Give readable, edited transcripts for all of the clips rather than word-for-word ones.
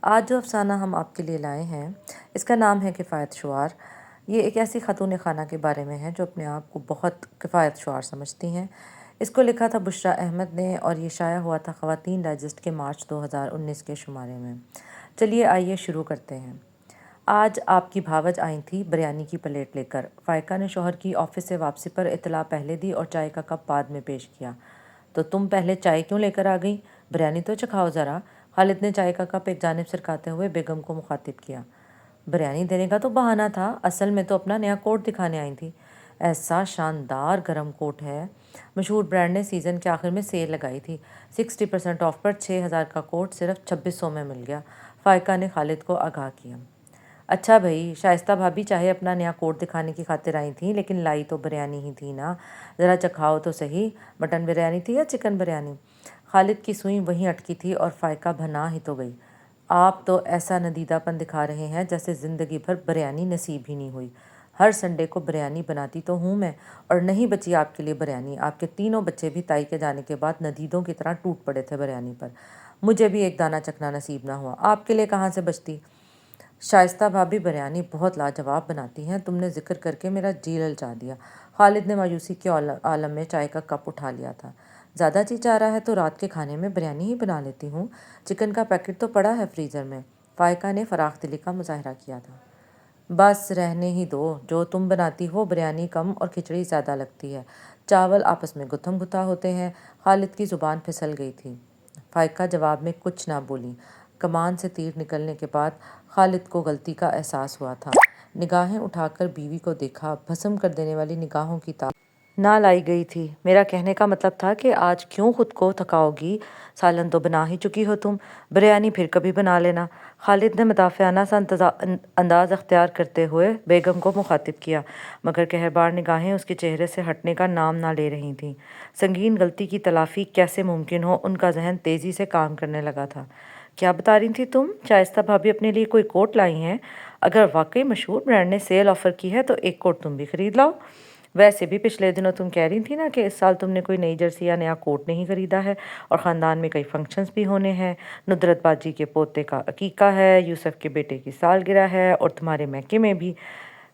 آج جو افسانہ ہم آپ کے لیے لائے ہیں اس کا نام ہے کفایت شعار۔ یہ ایک ایسی خاتون خانہ کے بارے میں ہے جو اپنے آپ کو بہت کفایت شعار سمجھتی ہیں۔ اس کو لکھا تھا بشریٰ احمد نے اور یہ شائع ہوا تھا خواتین ڈائجسٹ کے مارچ 2019 کے شمارے میں۔ چلیے آئیے شروع کرتے ہیں۔ آج آپ کی بھاوج آئی تھی بریانی کی پلیٹ لے کر۔ فائقہ نے شوہر کی آفس سے واپسی پر اطلاع پہلے دی اور چائے کا کپ بعد میں پیش کیا۔ تو تم پہلے چائے کیوں لے کر آ گئی؟ بریانی تو چکھاؤ ذرا۔ خالد نے چائے کا کپ ایک جانب سرکاتے ہوئے بیگم کو مخاطب کیا۔ بریانی دینے کا تو بہانہ تھا، اصل میں تو اپنا نیا کوٹ دکھانے آئی تھی۔ ایسا شاندار گرم کوٹ ہے، مشہور برانڈ نے سیزن کے آخر میں سیل لگائی تھی۔ 60% آف پر 6000 کا کوٹ صرف 2600 میں مل گیا، فائقہ نے خالد کو آگاہ کیا۔ اچھا بھائی، شائستہ بھابی چاہے اپنا نیا کوٹ دکھانے کی خاطر آئی تھیں لیکن لائی تو بریانی ہی تھی نا، ذرا چکھاؤ تو صحیح۔ مٹن بریانی تھی یا چکن بریانی؟ خالد کی سوئی وہیں اٹکی تھی اور فائقہ بھنا ہی تو گئی۔ آپ تو ایسا ندیدہ پن دکھا رہے ہیں جیسے زندگی بھر بریانی نصیب ہی نہیں ہوئی۔ ہر سنڈے کو بریانی بناتی تو ہوں میں، اور نہیں بچی آپ کے لیے بریانی۔ آپ کے تینوں بچے بھی تائی کے جانے کے بعد ندیدوں کی طرح ٹوٹ پڑے تھے بریانی پر، مجھے بھی ایک دانہ چکھنا نصیب نہ ہوا، آپ کے لیے کہاں سے بچتی؟ شائستہ بھابی بریانی بہت لاجواب بناتی ہیں، تم نے ذکر کر کے میرا جی للچا دیا۔ خالد نے مایوسی کے عالم میں چائے کا کپ اٹھا لیا تھا۔ زیادہ جی چاہ رہا ہے تو رات کے کھانے میں بریانی ہی بنا لیتی ہوں، چکن کا پیکٹ تو پڑا ہے فریزر میں۔ فائقہ نے فراخ دلی کا مظاہرہ کیا تھا۔ بس رہنے ہی دو، جو تم بناتی ہو بریانی کم اور کھچڑی زیادہ لگتی ہے، چاول آپس میں گتھم گتھا ہوتے ہیں۔ خالد کی زبان پھسل گئی تھی۔ فائقہ جواب میں کچھ نہ بولی۔ کمان سے تیر نکلنے کے بعد خالد کو غلطی کا احساس ہوا تھا۔ نگاہیں اٹھا کر بیوی کو دیکھا، بھسم کر دینے والی نگاہوں کی تاب نہ لائی گئی تھی۔ میرا کہنے کا مطلب تھا کہ آج کیوں خود کو تھکاؤ گی؟ سالن تو بنا ہی چکی ہو تم، بریانی پھر کبھی بنا لینا۔ خالد نے مدافعانہ سا انداز اختیار کرتے ہوئے بیگم کو مخاطب کیا، مگر قہربار نگاہیں اس کے چہرے سے ہٹنے کا نام نہ لے رہی تھیں۔ سنگین غلطی کی تلافی کیسے ممکن ہو، ان کا ذہن تیزی سے کام کرنے لگا تھا۔ کیا بتا رہی تھی تم؟ شائستہ بھابی اپنے لیے کوئی کوٹ لائی ہیں؟ اگر واقعی مشہور برانڈ نے سیل آفر کی ہے تو ایک کوٹ تم بھی خرید لاؤ۔ ویسے بھی پچھلے دنوں تم کہہ رہی تھی نا کہ اس سال تم نے کوئی نئی جرسی یا نیا کوٹ نہیں خریدا ہے، اور خاندان میں کئی فنکشنز بھی ہونے ہیں۔ ندرت باجی کے پوتے کا عقیقہ ہے، یوسف کے بیٹے کی سالگرہ ہے، اور تمہارے میکے میں بھی۔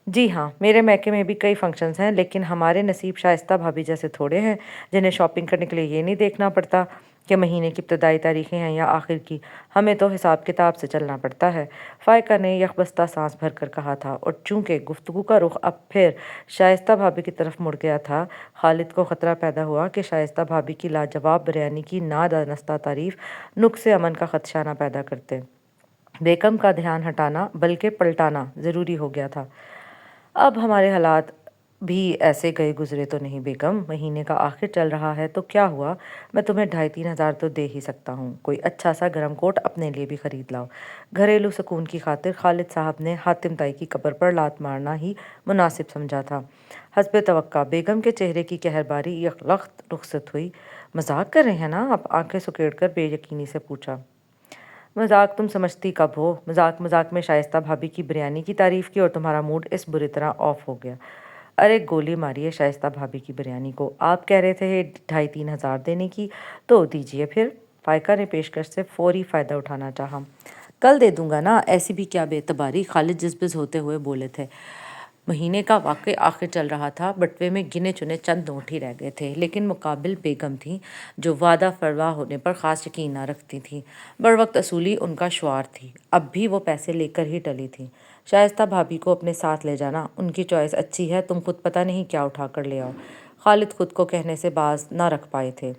جی ہاں، میرے میکے میں بھی کئی فنکشنز ہیں، لیکن ہمارے نصیب شائستہ بھابی جیسے تھوڑے ہیں جنہیں شاپنگ کرنے کے لیے یہ نہیں دیکھنا پڑتا کہ مہینے کی ابتدائی تاریخیں ہیں یا آخر کی، ہمیں تو حساب کتاب سے چلنا پڑتا ہے۔ فائقہ نے یکبستہ سانس بھر کر کہا تھا، اور چونکہ گفتگو کا رخ اب پھر شائستہ بھابی کی طرف مڑ گیا تھا، خالد کو خطرہ پیدا ہوا کہ شائستہ بھابی کی لاجواب بریانی کی نادانستہ تعریف نقص امن کا خدشہ نہ پیدا کرتے۔ بیگم کا دھیان ہٹانا بلکہ پلٹانا ضروری ہو گیا تھا۔ اب ہمارے حالات بھی ایسے گئے گزرے تو نہیں بیگم، مہینے کا آخر چل رہا ہے تو کیا ہوا، میں تمہیں 2500-3000 تو دے ہی سکتا ہوں، کوئی اچھا سا گرم کوٹ اپنے لیے بھی خرید لاؤ۔ گھریلو سکون کی خاطر خالد صاحب نے حاتم تائی کی قبر پر لات مارنا ہی مناسب سمجھا تھا۔ حسب توقع بیگم کے چہرے کی قہرباری یک لخت رخصت ہوئی۔ مذاق کر رہے ہیں نا آپ؟ آنکھیں سکیڑ کر بے یقینی سے پوچھا۔ مذاق تم سمجھتی کب ہو؟ مذاق میں شائستہ بھابی کی بریانی کی تعریف کی اور تمہارا موڈ اس بری طرح آف ہو گیا۔ ارے گولی ماری ہے شائستہ بھابی کی بریانی کو، آپ کہہ رہے تھے 2500-3000 دینے کی، تو دیجیے پھر۔ فائقہ نے پیشکش سے فوری فائدہ اٹھانا چاہا۔ کل دے دوں گا نا، ایسی بھی کیا بے اعتباری، خالد جزبز ہوتے ہوئے بولے تھے۔ مہینے کا واقعی آخر چل رہا تھا، بٹوے میں گنے چنے چند نوٹ ہی رہ گئے تھے، لیکن مقابل بیگم تھیں جو وعدہ فروا ہونے پر خاص یقین نہ رکھتی تھیں۔ بروقت اصولی ان کا شعار تھی، اب بھی وہ پیسے لے کر ہی ٹلی تھیں۔ شائستہ بھابی کو اپنے ساتھ لے جانا، ان کی چوائس اچھی ہے، تم خود پتہ نہیں کیا اٹھا کر لے آؤ۔ خالد خود کو کہنے سے باز نہ رکھ پائے تھے۔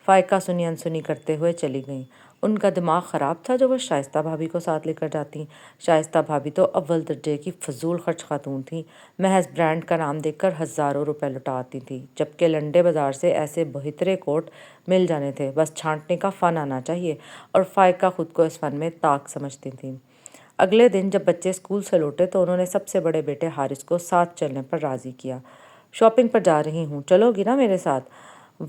فائقہ سنی انسنی کرتے ہوئے چلی گئیں۔ ان کا دماغ خراب تھا جو وہ شائستہ بھابی کو ساتھ لے کر جاتیں۔ شائستہ بھابی تو اول درجے کی فضول خرچ خاتون تھیں، محض برانڈ کا نام دیکھ کر ہزاروں روپے لٹا آتی تھیں، جبکہ لنڈے بازار سے ایسے بہترے کوٹ مل جانے تھے، بس چھانٹنے کا فن آنا چاہیے، اور فائقہ خود کو اس فن میں طاق سمجھتی تھیں۔ اگلے دن جب بچے اسکول سے لوٹے تو انہوں نے سب سے بڑے بیٹے حارث کو ساتھ چلنے پر راضی کیا۔ شاپنگ پر جا رہی ہوں، چلو گی نا میرے ساتھ؟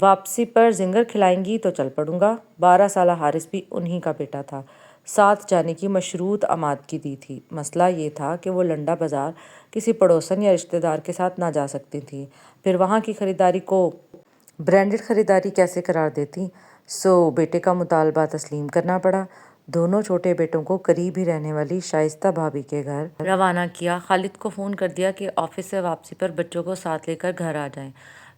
واپسی پر زنگر کھلائیں گی تو چل پڑوں گا۔ 12 سالہ حارث بھی انہی کا بیٹا تھا۔ ساتھ جانے کی مشروط آمادگی دی تھی، مسئلہ یہ تھا کہ وہ لنڈا بازار کسی پڑوسن یا رشتہ دار کے ساتھ نہ جا سکتی تھیں، پھر وہاں کی خریداری کو برانڈڈ خریداری کیسے قرار دیتی؟ سو بیٹے کا مطالبہ تسلیم کرنا پڑا۔ دونوں چھوٹے بیٹوں کو قریب ہی رہنے والی شائستہ بھابھی کے گھر روانہ کیا۔ خالد کو فون کر دیا کہ آفس سے واپسی پر بچوں کو ساتھ لے کر گھر آ جائیں۔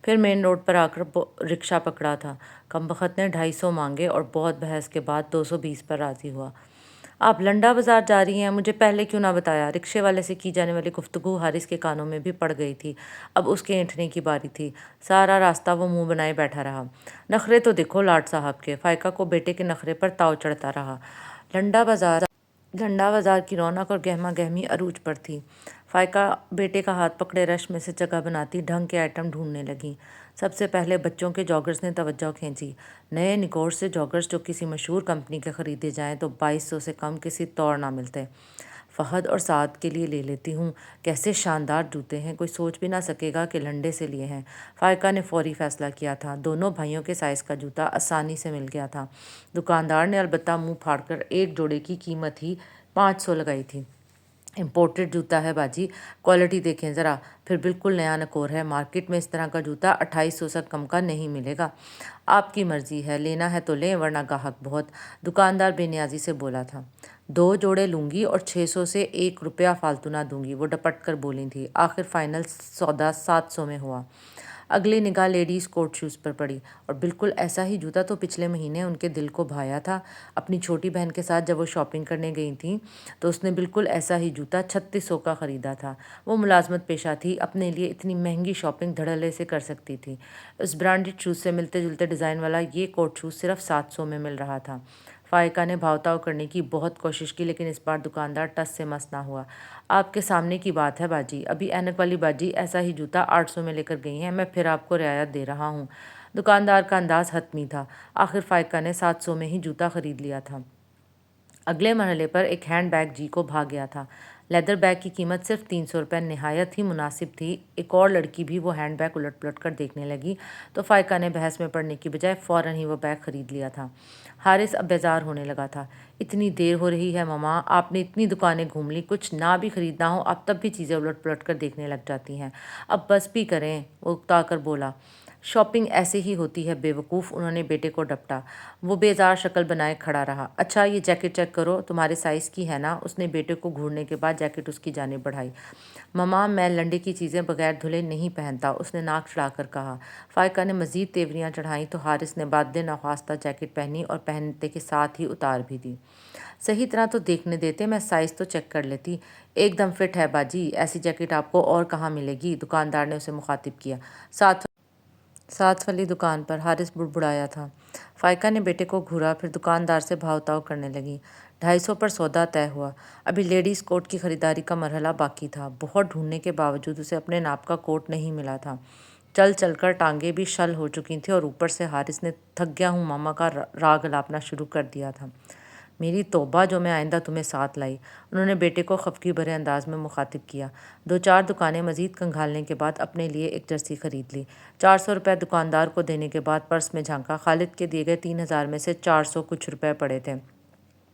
پھر مین روڈ پر آ کر رکشہ پکڑا تھا۔ کمبخت نے 250 مانگے اور بہت بحث کے بعد 220 پر راضی ہوا۔ آپ لنڈا بازار جا رہی ہیں، مجھے پہلے کیوں نہ بتایا؟ رکشے والے سے کی جانے والی گفتگو حارث کے کانوں میں بھی پڑ گئی تھی۔ اب اس کے اینٹھنے کی باری تھی۔ سارا راستہ وہ منہ بنائے بیٹھا رہا۔ نخرے تو دیکھو لاٹ صاحب کے۔ فائقہ کو بیٹے کے نخرے پر تاؤ چڑھتا رہا۔ لنڈا بازار کی رونق اور گہما گہمی عروج پر تھی۔ فائقہ بیٹے کا ہاتھ پکڑے رش میں سے جگہ بناتی ڈھنگ کے آئٹم ڈھونڈنے لگی۔ سب سے پہلے بچوں کے جاگرز نے توجہ کھینچی۔ نئے نکوڑ سے جاگرز جو کسی مشہور کمپنی کے خریدے جائیں تو 2200 سے کم کسی طور نہ ملتے۔ فہد اور سعد کے لیے لے لیتی ہوں، کیسے شاندار جوتے ہیں، کوئی سوچ بھی نہ سکے گا کہ لنڈے سے لیے ہیں۔ فائقہ نے فوری فیصلہ کیا تھا۔ دونوں بھائیوں کے سائز کا جوتا آسانی سے مل گیا تھا۔ دکاندار نے البتہ منہ پھاڑ کر ایک جوڑے کی قیمت ہی 500 لگائی تھی۔ امپورٹڈ جوتا ہے باجی، کوالٹی دیکھیں ذرا، پھر بالکل نیا نکور ہے۔ مارکیٹ میں اس طرح کا جوتا 2800 سے کم کا نہیں ملے گا۔ آپ کی مرضی ہے، لینا ہے تو لیں ورنہ گاہک بہت۔ دکاندار بے نیازی سے بولا تھا۔ 2 جوڑے لوں گی اور 600 سے 1 روپیہ فالتو نہ دوں گی، وہ ڈپٹ کر بولی تھی۔ آخر فائنل سودا 700 میں ہوا۔ اگلی نگاہ لیڈیز کوٹ شوز پر پڑی، اور بالکل ایسا ہی جوتا تو پچھلے مہینے ان کے دل کو بھایا تھا۔ اپنی چھوٹی بہن کے ساتھ جب وہ شاپنگ کرنے گئی تھیں تو اس نے بالکل ایسا ہی جوتا 3600 کا خریدا تھا۔ وہ ملازمت پیشہ تھی، اپنے لیے اتنی مہنگی شاپنگ دھڑلے سے کر سکتی تھی۔ اس برانڈڈ شوز سے ملتے جلتے ڈیزائن والا یہ کوٹ شوز صرف 700 میں مل رہا تھا۔ فائقہ نے بھاؤ تاؤ کرنے کی بہت کوشش کی، لیکن اس بار دکاندار ٹس سے مس نہ ہوا۔ آپ کے سامنے کی بات ہے باجی، ابھی اینک والی باجی ایسا ہی جوتا 800 میں لے کر گئی ہیں، میں پھر آپ کو رعایت دے رہا ہوں۔ دکاندار کا انداز حتمی تھا۔ آخر فائقہ نے 700 میں ہی جوتا خرید لیا تھا۔ اگلے مرحلے پر ایک ہینڈ بیگ جی کو بھا گیا تھا۔ لیدر بیگ کی قیمت صرف 300 روپے نہایت ہی مناسب تھی۔ ایک اور لڑکی بھی وہ ہینڈ بیگ الٹ پلٹ کر دیکھنے لگی تو فائقہ نے بحث میں پڑنے کی بجائے فوراً ہی وہ بیگ خرید لیا تھا۔ حارث اب بیزار ہونے لگا تھا۔ اتنی دیر ہو رہی ہے مما، آپ نے اتنی دکانیں گھوم لی، کچھ نہ بھی خریدنا ہو آپ تب بھی چیزیں الٹ پلٹ کر دیکھنے لگ جاتی ہیں۔ اب بس بھی کریں، وہ اکتا کر بولا۔ شاپنگ ایسے ہی ہوتی ہے بے وقوف، انہوں نے بیٹے کو ڈپٹا۔ وہ بیزار شکل بنائے کھڑا رہا۔ اچھا یہ جیکٹ چیک کرو، تمہارے سائز کی ہے نا؟ اس نے بیٹے کو گھورنے کے بعد جیکٹ اس کی جانب بڑھائی۔ مما میں لنڈے کی چیزیں بغیر دھلے نہیں پہنتا، اس نے ناک چڑھا کر کہا۔ فائقہ نے مزید تیوریاں چڑھائیں تو حارث نے بعد ناخواستہ جیکٹ پہنی اور پہنتے کے ساتھ ہی اتار بھی دی۔ صحیح طرح تو دیکھنے دیتے، میں سائز تو چیک کر لیتی۔ ایک دم فٹ ہے باجی، ایسی جیکٹ آپ کو اور کہاں ملے گی؟ دکاندار نے اسے مخاطب کیا۔ ساتھ والی دکان پر، حارث بڑبڑایا تھا۔ فائقہ نے بیٹے کو گھورا، پھر دکاندار سے بھاؤ تاؤ کرنے لگی۔ 250 پر سودا طے ہوا۔ ابھی لیڈیز کوٹ کی خریداری کا مرحلہ باقی تھا۔ بہت ڈھونڈنے کے باوجود اسے اپنے ناپ کا کوٹ نہیں ملا تھا۔ چل چل کر ٹانگیں بھی شل ہو چکی تھیں اور اوپر سے حارث نے تھک گیا ہوں ماما کا راگ الاپنا شروع کر دیا تھا۔ میری توبہ جو میں آئندہ تمہیں ساتھ لائی، انہوں نے بیٹے کو خفگی بھرے انداز میں مخاطب کیا۔ 2-4 دکانیں مزید کنگھالنے کے بعد اپنے لیے ایک جرسی خرید لی۔ 400 روپے دکاندار کو دینے کے بعد پرس میں جھانکا۔ خالد کے دیے گئے 3000 میں سے 400 کچھ روپے پڑے تھے۔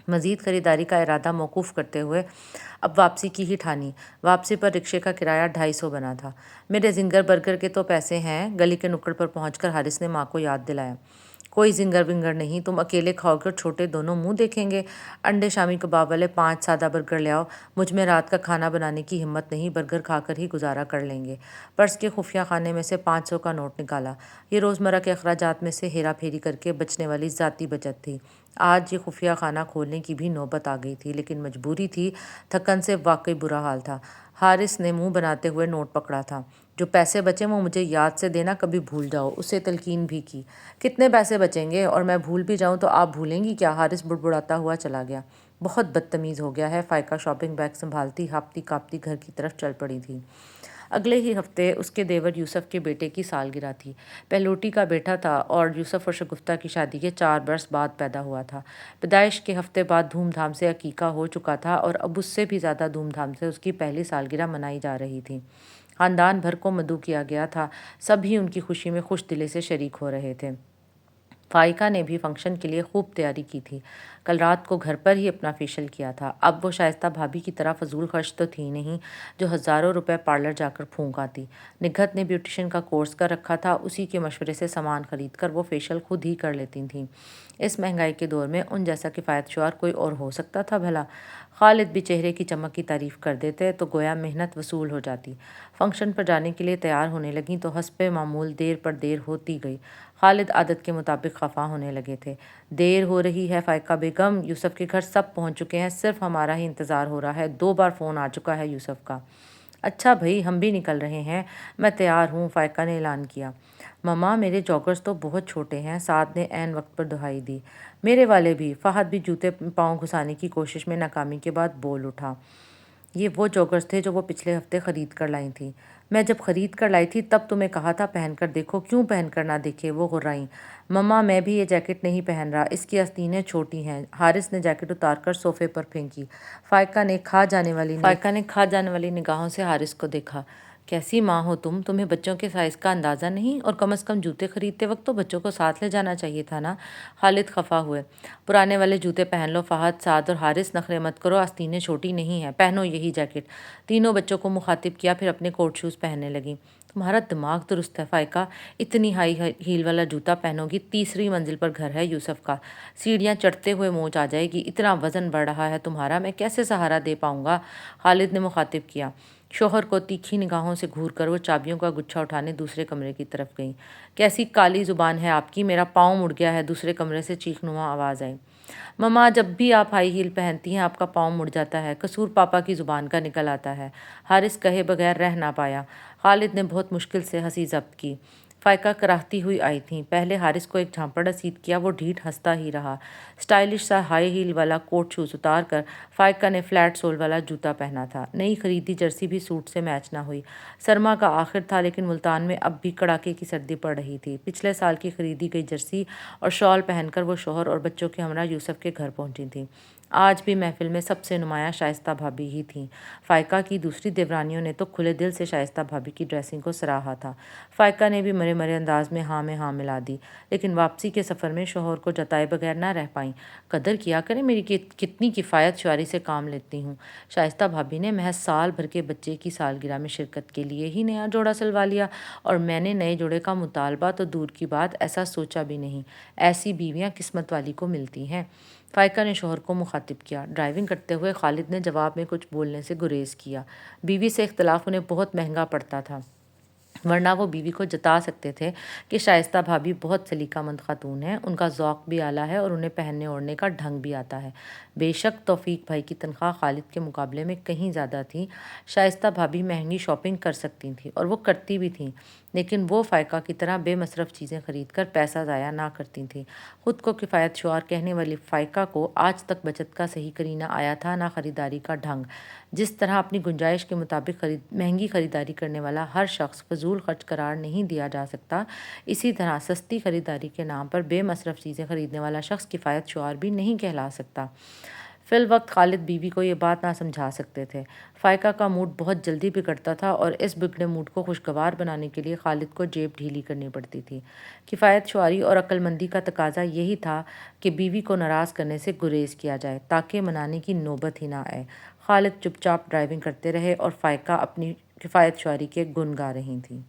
مزید خریداری کا ارادہ موقوف کرتے ہوئے اب واپسی کی ہی ٹھانی۔ واپسی پر رکشے کا کرایہ 250 بنا تھا۔ میرے زنگر برگر کے تو پیسے ہیں، گلی کے نکڑ پر پہنچ کر حارث نے ماں کو یاد دلایا۔ کوئی زنگر ونگر نہیں، تم اکیلے کھاؤ گے اور چھوٹے دونوں منہ دیکھیں گے۔ انڈے شامی کباب والے 5 سادہ برگر لے آؤ، مجھ میں رات کا کھانا بنانے کی ہمت نہیں، برگر کھا کر ہی گزارا کر لیں گے۔ پرس کے خفیہ خانے میں سے 500 کا نوٹ نکالا۔ یہ روزمرہ کے اخراجات میں سے ہیرا پھیری کر کے بچنے والی ذاتی بچت تھی۔ آج یہ خفیہ خانہ کھولنے کی بھی نوبت آ گئی تھی، لیکن مجبوری تھی، تھکن سے واقعی برا حال تھا۔ حارث نے منہ بناتے ہوئے نوٹ پکڑا تھا۔ جو پیسے بچیں وہ مجھے یاد سے دینا، کبھی بھول جاؤ، اسے تلقین بھی کی۔ کتنے پیسے بچیں گے؟ اور میں بھول بھی جاؤں تو آپ بھولیں گی کیا؟ حارث بڑبڑاتا ہوا چلا گیا۔ بہت بدتمیز ہو گیا ہے۔ فائقہ شاپنگ بیگ سنبھالتی ہاپتی کاپتی گھر کی طرف چل پڑی تھی۔ اگلے ہی ہفتے اس کے دیور یوسف کے بیٹے کی سالگرہ تھی۔ پہلوٹی کا بیٹا تھا اور یوسف اور شگفتہ کی شادی کے 4 برس بعد پیدا ہوا تھا۔ پیدائش کے ہفتے بعد دھوم دھام سے عقیقہ ہو چکا تھا اور اب اس سے بھی زیادہ دھوم دھام سے اس کی پہلی سالگرہ منائی جا رہی تھی۔ خاندان بھر کو مدعو کیا گیا تھا، سب ہی ان کی خوشی میں خوش دلی سے شریک ہو رہے تھے۔ فائقہ نے بھی فنکشن کے لیے خوب تیاری کی تھی۔ کل رات کو گھر پر ہی اپنا فیشل کیا تھا۔ اب وہ شائستہ بھابی کی طرح فضول خرچ تو تھی نہیں جو ہزاروں روپے پارلر جا کر پھونک آتی۔ نگہت نے بیوٹیشین کا کورس کر رکھا تھا، اسی کے مشورے سے سامان خرید کر وہ فیشل خود ہی کر لیتی تھیں۔ اس مہنگائی کے دور میں ان جیسا کفایت شعار کوئی اور ہو سکتا تھا بھلا؟ خالد بھی چہرے کی چمک کی تعریف کر دیتے تو گویا محنت وصول ہو جاتی۔ فنکشن پر جانے کے لیے تیار ہونے لگیں تو حسب معمول دیر پر دیر ہوتی گئی۔ خالد عادت کے مطابق خفا ہونے لگے تھے۔ دیر ہو رہی ہے فائقہ بیگم، یوسف کے گھر سب پہنچ چکے ہیں، صرف ہمارا ہی انتظار ہو رہا ہے۔ 2 بار فون آ چکا ہے یوسف کا۔ اچھا بھئی، ہم بھی نکل رہے ہیں، میں تیار ہوں، فائقہ نے اعلان کیا۔ مما میرے جوگرز تو بہت چھوٹے ہیں، سعد نے عین وقت پر دہائی دی۔ میرے والے بھی، فہد بھی جوتے پاؤں گھسانے کی کوشش میں ناکامی کے بعد بول اٹھا۔ یہ وہ جوگرز تھے جو وہ پچھلے ہفتے خرید کر لائی تھیں۔ میں جب خرید کر لائی تھی تب تمہیں کہا تھا پہن کر دیکھو، کیوں پہن کر نہ دیکھے؟ وہ غرائیں۔ مما میں بھی یہ جیکٹ نہیں پہن رہا، اس کی آستینیں چھوٹی ہیں۔ حارث نے جیکٹ اتار کر صوفے پر پھینکی۔ فائقہ نے کھا جانے والی نگاہوں سے حارث کو دیکھا۔ کیسی ماں ہو تم؟ تمہیں بچوں کے سائز کا اندازہ نہیں؟ اور کم از کم جوتے خریدتے وقت تو بچوں کو ساتھ لے جانا چاہیے تھا نا؟ خالد خفا ہوئے۔ پرانے والے جوتے پہن لو فہد، سعد اور حارث، نخرے مت کرو، آستینیں چھوٹی نہیں ہیں، پہنو یہی جیکٹ۔ تینوں بچوں کو مخاطب کیا، پھر اپنے کوٹ شوز پہننے لگیں۔ تمہارا دماغ درست ہے فائقہ، اتنی ہائی ہیل والا جوتا پہنو گی؟ 3ری منزل پر گھر ہے یوسف کا، سیڑھیاں چڑھتے ہوئے موچ آ جائے گی، اتنا وزن بڑھ رہا ہے تمہارا، میں کیسے سہارا دے پاؤں گا؟ خالد نے مخاطب کیا۔ شوہر کو تیکھی نگاہوں سے گھور کر وہ چابیوں کا گچھا اٹھانے دوسرے کمرے کی طرف گئیں۔ کیسی کالی زبان ہے آپ کی، میرا پاؤں مڑ گیا ہے، دوسرے کمرے سے چیخ نما آواز آئی۔ مما جب بھی آپ ہائی ہیل پہنتی ہیں آپ کا پاؤں مڑ جاتا ہے، قصور پاپا کی زبان کا نکل آتا ہے۔ حارث کہے بغیر رہ نہ پایا۔ خالد نے بہت مشکل سے ہنسی ضبط کی۔ فائقہ کراہتی ہوئی آئی تھیں۔ پہلے حارث کو ایک جھانپڑ رسید کیا، وہ ڈھیٹ ہنستا ہی رہا۔ سٹائلش سا ہائی ہیل والا کوٹ شوز اتار کر فائقہ نے فلیٹ سول والا جوتا پہنا تھا۔ نئی خریدی جرسی بھی سوٹ سے میچ نہ ہوئی۔ سرما کا آخر تھا لیکن ملتان میں اب بھی کڑاکے کی سردی پڑ رہی تھی۔ پچھلے سال کی خریدی گئی جرسی اور شال پہن کر وہ شوہر اور بچوں کے ہمراہ یوسف کے گھر پہنچی تھیں۔ آج بھی محفل میں سب سے نمایاں شائستہ بھابی ہی تھیں۔ فائقہ کی دوسری دیورانیوں نے تو کھلے دل سے شائستہ بھابی کی ڈریسنگ کو سراہا تھا۔ فائقہ نے بھی مرے مرے انداز میں ہاں ملا دی، لیکن واپسی کے سفر میں شوہر کو جتائے بغیر نہ رہ پائیں۔ قدر کیا کریں میری کتنی کفایت شعاری سے کام لیتی ہوں۔ شائستہ بھابی نے محض سال بھر کے بچے کی سالگرہ میں شرکت کے لیے ہی نیا جوڑا سلوا لیا، اور میں نے نئے جوڑے کا مطالبہ تو دور کی بات، ایسا سوچا بھی نہیں۔ ایسی بیویاں قسمت والی کو ملتی ہیں۔ فائقہ نے شوہر کو مخاطب کیا۔ ڈرائیونگ کرتے ہوئے خالد نے جواب میں کچھ بولنے سے گریز کیا۔ بیوی سے اختلاف انہیں بہت مہنگا پڑتا تھا، ورنہ وہ بیوی کو جتا سکتے تھے کہ شائستہ بھابی بہت سلیقہ مند خاتون ہیں، ان کا ذوق بھی اعلیٰ ہے اور انہیں پہننے اوڑھنے کا ڈھنگ بھی آتا ہے۔ بے شک توفیق بھائی کی تنخواہ خالد کے مقابلے میں کہیں زیادہ تھی۔ شائستہ بھابی مہنگی شاپنگ کر سکتی تھیں اور وہ کرتی بھی تھیں، لیکن وہ فائقہ کی طرح بے مصرف چیزیں خرید کر پیسہ ضائع نہ کرتی تھیں۔ خود کو کفایت شعار کہنے والی فائقہ کو آج تک بچت کا صحیح کرینہ آیا تھا، نہ خریداری کا ڈھنگ۔ جس طرح اپنی گنجائش کے مطابق مہنگی خریداری کرنے والا ہر شخص فضول خرچ قرار نہیں دیا جا سکتا، اسی طرح سستی خریداری کے نام پر بے مصرف چیزیں خریدنے والا شخص کفایت شعار بھی نہیں کہلا سکتا۔ فی الوقت خالد بیوی کو یہ بات نہ سمجھا سکتے تھے۔ فائقہ کا موڈ بہت جلدی بگڑتا تھا اور اس بگڑے موڈ کو خوشگوار بنانے کے لیے خالد کو جیب ڈھیلی کرنی پڑتی تھی۔ کفایت شعاری اور عقل مندی کا تقاضا یہی تھا کہ بیوی کو ناراض کرنے سے گریز کیا جائے تاکہ منانے کی نوبت ہی نہ آئے۔ خالد چپ چاپ ڈرائیونگ کرتے رہے اور فائقہ اپنی کفایت شعاری کے گن گا رہی تھیں۔